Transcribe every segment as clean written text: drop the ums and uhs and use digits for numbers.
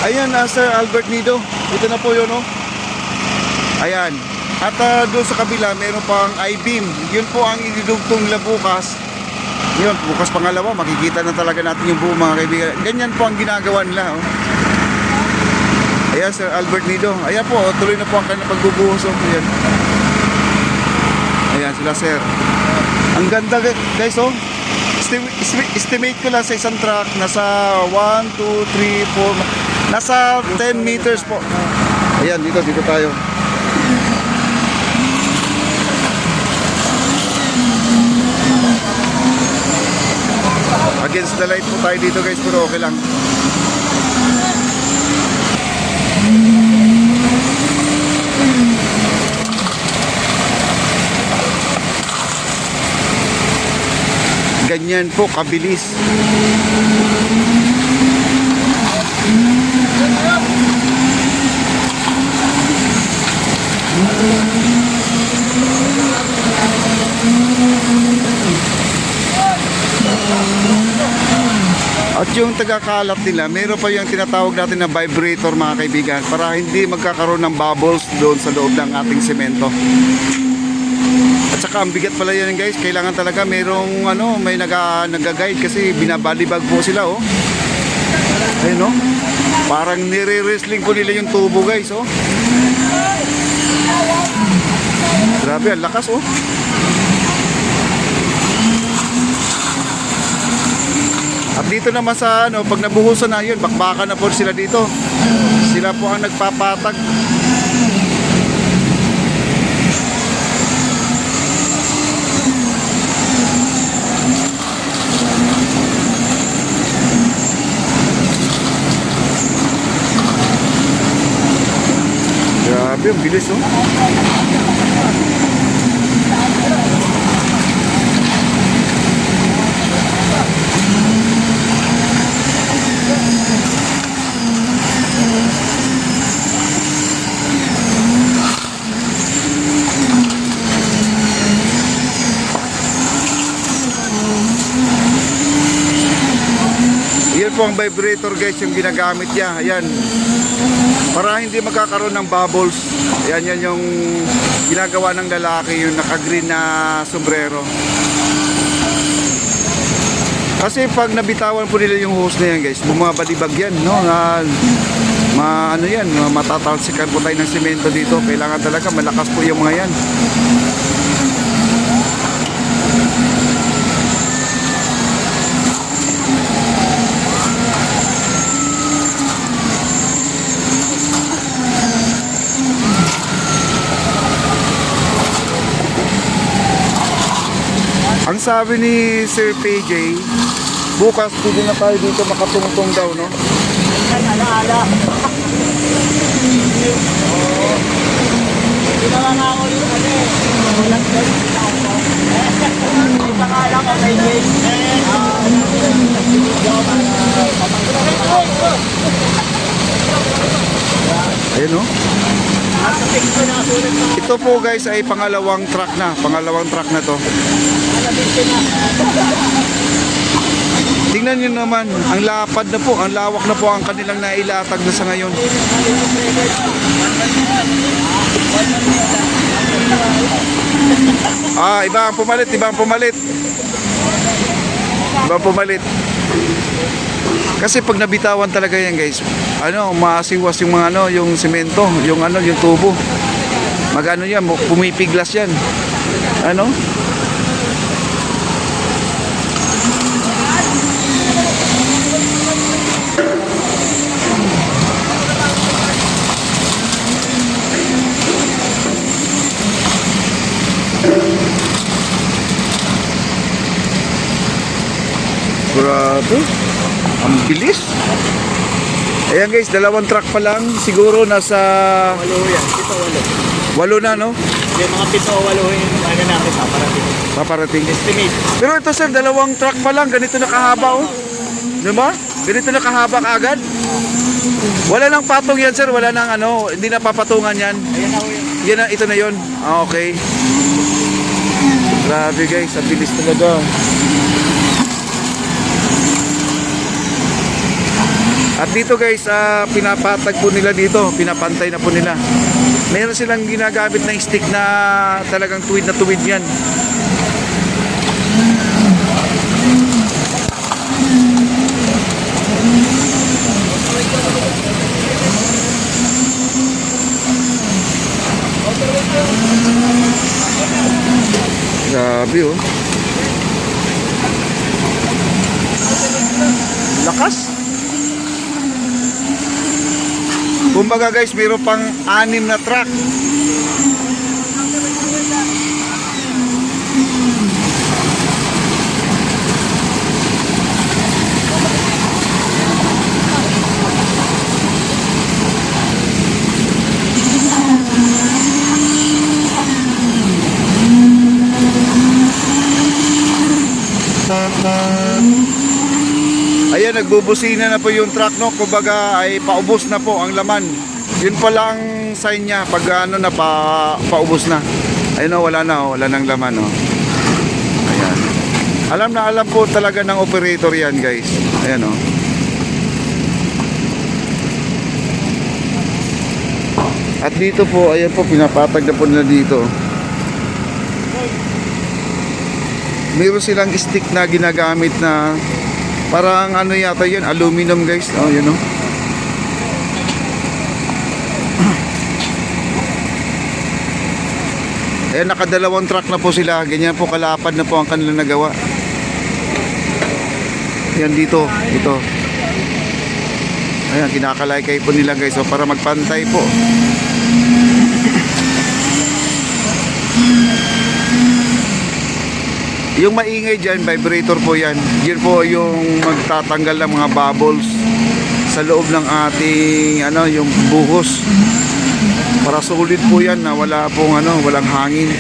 Ayan, Sir Albert Nido. Ito na po yun, no? Ayan. At doon sa kabila, meron pang I-beam. Yun po ang idudugtong nila bukas. Yun, bukas pangalawa, makikita na talaga natin yung buo, mga kaibigan. Ganyan po ang ginagawa nila, oh. Ayan, Sir Albert Nido. Ayan po, tuloy na po ang kanilang pagbubuhos. Ayan. Ayan sila, sir. Ang ganda, guys, oh. Estimate ko lang sa isang truck, nasa 1, 2, 3, 4, nasa 10 meters po. Ayan, dito tayo. Against the light po tayo dito, guys, pero okay lang. Ganyan po kabilis. At yung taga-kalat nila, meron pa yung tinatawag natin na vibrator, mga kaibigan, para hindi magkakaroon ng bubbles doon sa loob ng ating semento. At saka ang bigat pala yan, guys. Kailangan talaga merong may nag-guide kasi binabalibag po sila, oh. Ayun, no? Parang nire-wrestling po nila yung tubo, guys, oh. Grabe, ang lakas, oh. At dito naman sa pag nabuhusan na yun, bakbakan na po sila dito. Sila po ang nagpapatag. Grabe, ang bilis, oh. Yan po ang vibrator, guys, yung ginagamit niya. Ayan. Para hindi magkakaroon ng bubbles. Ayan, yan yung ginagawa ng lalaki, yung naka-green na sombrero. Kasi pag nabitawan po nila yung hose na yan, guys, bumabalibag yan, no? Yan, matatalsikan po tayo ng semento dito. Kailangan talaga malakas po yung mga yan. Ang sabi ni Sir PJ, bukas pwede na tayo dito makatungtong daw, no? Ala-ala. Pinawala ko yung walang doon. Ipakala ko kay Jane. Ayun, no? Ito po, guys, ay pangalawang truck na to. Tingnan nyo naman, ang lapad na po, ang lawak na po ang kanilang nailatag na sa ngayon. Iba ang pumalit. Kasi pag nabitawan talaga yan, guys, maasiwas yung mga yung semento, yung tubo. Yan, pumipiglas yan. Grabe, ang bilis. Ayan, guys, dalawang truck pa lang. Siguro nasa 8 yan, 8 na, no? Yung mga 7 o 8 yung natin Paparating. Estimate. Pero ito, sir, dalawang truck pa lang. Ganito na kahaba, oh. Diba? Ganito na kahaba kaagad. Wala nang patong yan, sir. Wala nang hindi na papatungan yan. Ayan na, Yan na, ito na yun. Okay. Grabe, guys, ang bilis talaga. At dito guys, pinapatag po nila dito, pinapantay na po nila. Meron silang ginagamit na stick na talagang tuwid na tuwid yan. Grabe oh. Lakas. Kumbaga guys, mayroon pang 6 na truck. Ayan, nagbubusina na po yung truck, no? Kumbaga ay paubos na po ang laman. Yun pala ang sign niya pag ano na paubos na. Ayun oh, wala na oh, wala nang laman oh. Ayan. Alam na alam po talaga ng operator yan, guys. Ayan oh. At dito po, ayan po, pinapatag na po nila dito. Meron silang stick na ginagamit na parang ano yata yan, aluminum guys. Oh, yun oh. Eh, nakadalawang truck na po sila. Ganyan po kalapad na po ang kanilang nagawa. Yan dito, ito. Ayan, kinakalaykay po nila guys. So, para magpantay po. Yung maingay dyan, vibrator po yan. Yun po yung magtatanggal ng mga bubbles sa loob ng ating ano, yung buhos. Para solid po yan na wala pong ano, walang hangin.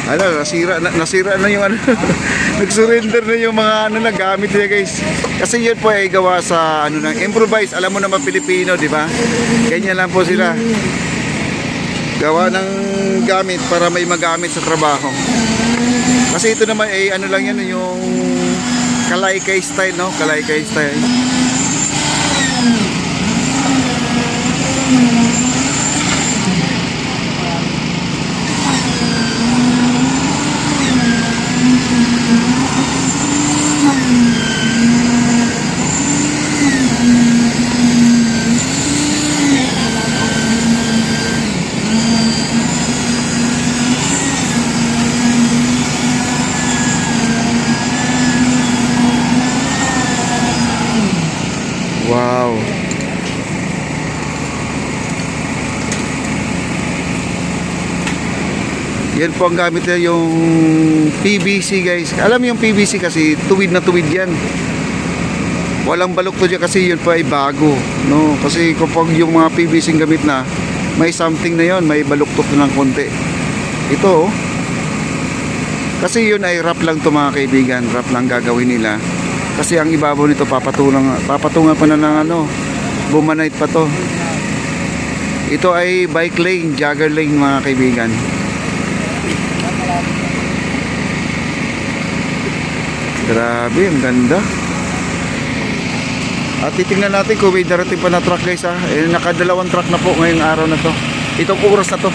Ano, nasira na yung ano, nag-surrender na yung mga ano na gamit niya guys. Kasi yun po ay gawa sa ano ng improvise. Alam mo naman Pilipino, di ba? Ganyan lang po sila. Gawa ng gamit para may magamit sa trabaho. Kasi ito naman ay ano lang yan, yung kalaykay style, no? Kalaykay style. Wow. Yan po ang gamit niya, yung PVC guys. Alam mo yung PVC kasi tuwid na tuwid yan. Walang baluktot dyan kasi yun po ay bago, no? Kasi kapag yung mga PVC gamit na, may something na yon, may baluktot na ng konti. Ito oh. Kasi yun ay wrap lang to mga kaibigan. Wrap lang gagawin nila. Kasi ang ibabaw nito papatungan pa na ng ano, bumanite pa to. Ito ay bike lane, jogger lane mga kaibigan. Grabe, ang ganda. At titingnan natin kung may darating pa na truck guys ha. Eh, nakadalawang truck na po ngayong araw na to. Itong oras na to.